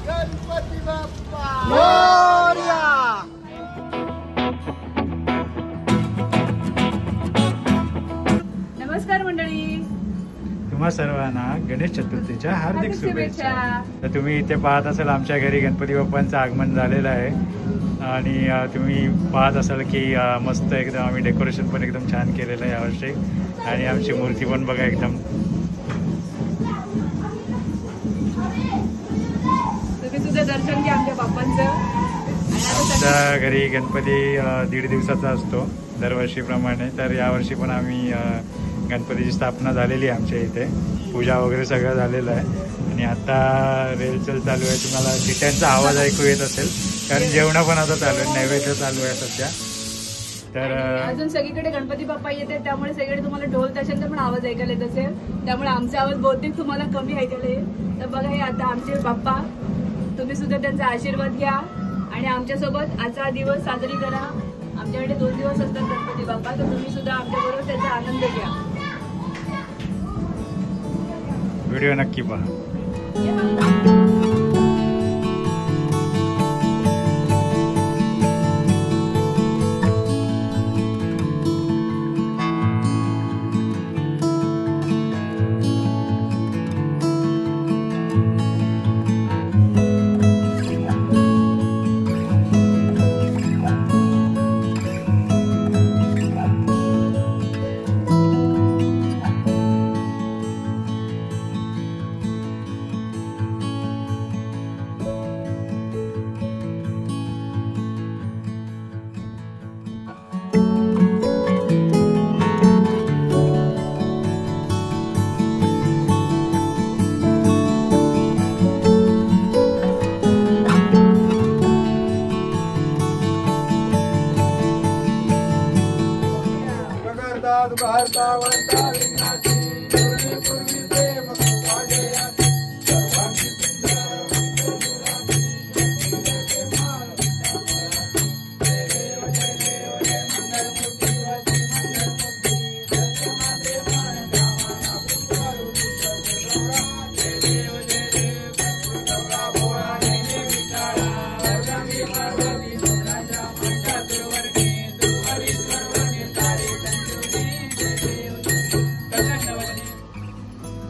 गणपती बाप्पा मोरया. नमस्कार मंडळी, तुम्हा सर्वांना गणेश चतुर्थीच्या हार्दिक शुभेच्छा. तर तुम्ही इथे पाहत असाल आमच्या घरी गणपती बाप्पांचं आगमन झालेलं आहे आणि तुम्ही पाहत असाल की मस्त एकदम आम्ही डेकोरेशन पण एकदम छान केलेलं आहे यावर्षी आणि आमची मूर्ती पण बघा एकदम. तुम्ही सुद्धा दर्शन घ्या आमच्या बाप्पांचं. आमच्या घरी गणपती 1.5 दिवसाचा असतो दरवर्षीप्रमाणे. तर यावर्षी पण आम्ही गणपतीची स्थापना झालेली आहे आमच्या इथे, पूजा वगैरे सगळं झालेलं आहे आणि आता रेलचल चालू आहे. तुम्हाला शिट्यांचा आवाज ऐकू येत असेल कारण जेवण पण आता चालू आहे, नैवेद्य चालू आहे सध्या. तर अजून सगळीकडे गणपती बाप्पा येते त्यामुळे सगळीकडे तुम्हाला ढोल ताशांचा पण आवाज ऐकायला येत असेल, त्यामुळे आमचा आवाज बहुतेक तुम्हाला कमी ऐकायला येईल. तर बघा हे आता आमचे बाप्पा, तुम्ही सुद्धा त्यांचा आशीर्वाद घ्या आणि आमच्यासोबत आजचा दिवस साजरी करा. आमच्याकडे 2 दिवस असतात गणपती बाप्पा, तर तुम्ही सुद्धा आमच्याबरोबर त्याचा आनंद घ्या. व्हिडिओ नक्की पहा.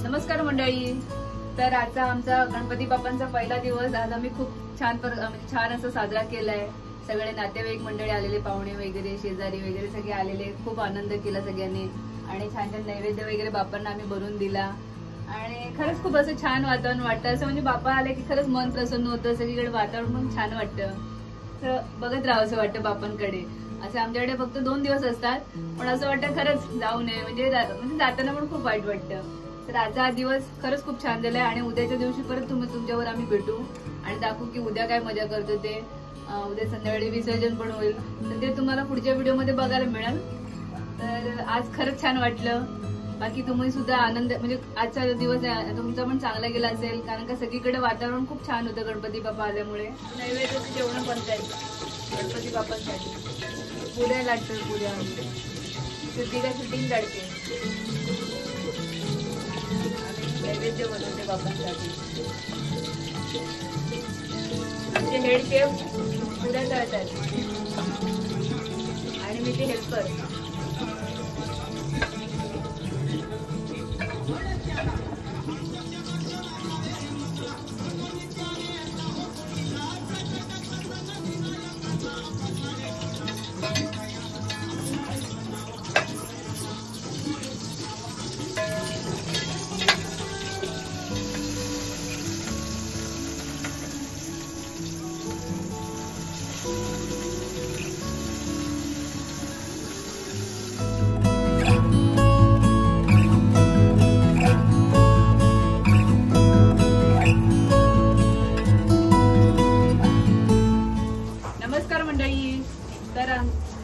नमस्कार मंडळी. तर आजचा आमचा गणपती बाप्पांचा पहिला दिवस आज आम्ही खूप छान असं साजरा केलाय. सगळे नातेवाईक मंडळी आलेले, पाहुणे वगैरे, शेजारी वगैरे सगळे आलेले. खूप आनंद केला सगळ्यांनी आणि छान छान नैवेद्य वगैरे बाप्पांना आम्ही बनवून दिला आणि खरंच खूप असं छान वातावरण वाटतं. असं म्हणजे बाप्पा आले की खरंच मन प्रसन्न होतं, सगळीकडे वातावरण पण छान वाटतं. तर बघत राहावं असं वाटतं बाप्पांकडे. असं आमच्याकडे फक्त 2 दिवस असतात पण असं वाटतं खरंच जाऊ नये, म्हणजे जाताना पण खूप वाईट वाटतं. तर आजचा दिवस खरंच खूप छान झालाय आणि उद्याच्या दिवशी परत तुमच्यावर आम्ही भेटू आणि दाखवू की उद्या काय मजा करतो ते. उद्या संध्याकाळी विसर्जन पण होईल, तर ते तुम्हाला पुढच्या व्हिडिओमध्ये बघायला मिळेल. तर आज खरंच छान वाटलं. बाकी तुम्ही सुद्धा आनंद, म्हणजे आजचा दिवस तुमचा पण चांगला गेला असेल कारण का सगळीकडे वातावरण खूप छान होतं गणपती बाप्पा आल्यामुळे. नैवेद्याचं जेवण बनतायत गणपती बाप्पांसाठी. पुऱ्या लाटतो, पुऱ्या शूटिंग काढते, नैवेद्य बनवते बाप्पांसाठी. आमचे हेड शेफ पुऱ्या तळतात आणि मी ते हेल्पर.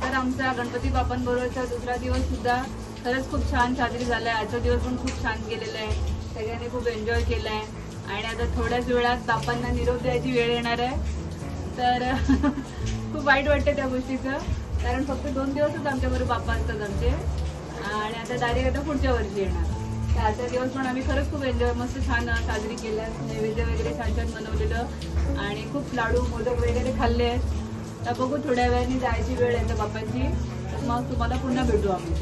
तर आमचा गणपती बाप्पांबरोबरचा दुसरा दिवस सुद्धा खरंच खूप छान साजरी झालाय. आजचा दिवस पण खूप छान गेलेला आहे, सगळ्यांनी खूप एन्जॉय केलाय आणि आता थोड्याच वेळात बाप्पांना निरोप द्यायची वेळ येणार आहे. तर खूप वाईट वाटतं त्या गोष्टीचं कारण फक्त 2 दिवसच आमच्याबरोबर बाप्पा असतात आमचे आणि आता डायरेक्ट आता पुढच्या वर्षी येणार. तर आजचा दिवस पण आम्ही खरंच खूप एन्जॉय मस्त छान साजरी केल्या. नैवेद्य वगैरे छान छान बनवलेलं आणि खूप लाडू मोदक वगैरे खाल्ले आहेत. तर बघू थोड्या वेळाने जायची वेळ आहे तर बाप्पाची, तर मग तुम्हाला पुन्हा भेटू आम्ही.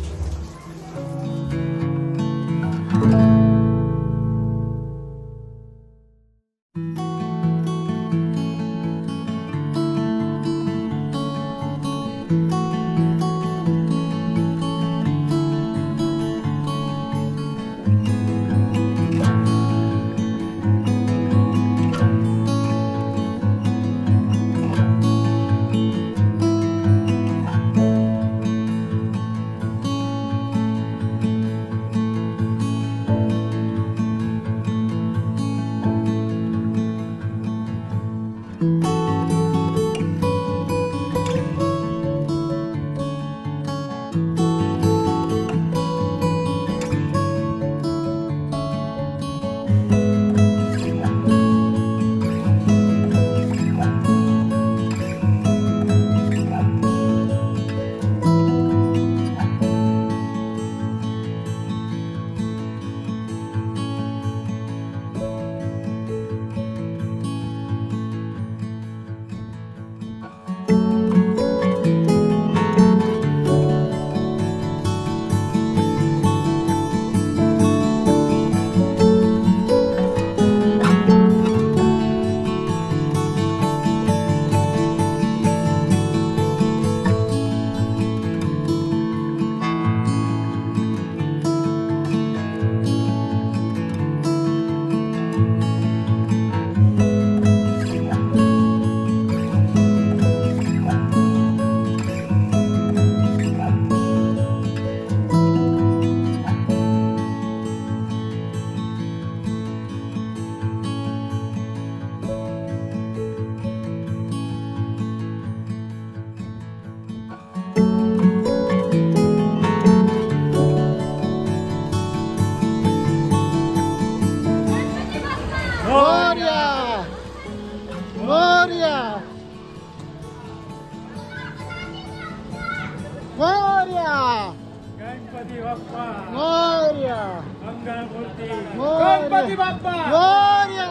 गणपती बाप्पा मोरया, मंगलमूर्ती गणपती बाप्पा मोरया,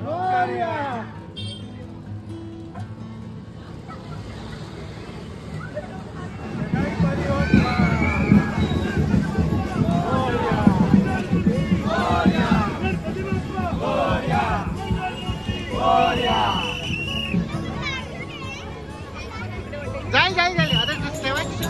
मोरया. गणपती बाप्पा मोरया, मोरया, गणपती बाप्पा मोरया, मोरया. जाई जाई जाई आता ठेवायची.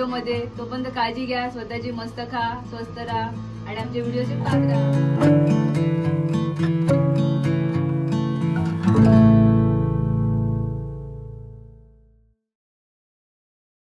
व्हिडिओ मध्ये. तोपर्यंत काळजी घ्या स्वतःची, मस्त खा, स्वस्त राहा आणि आमचे व्हिडिओचे पाहत राहा.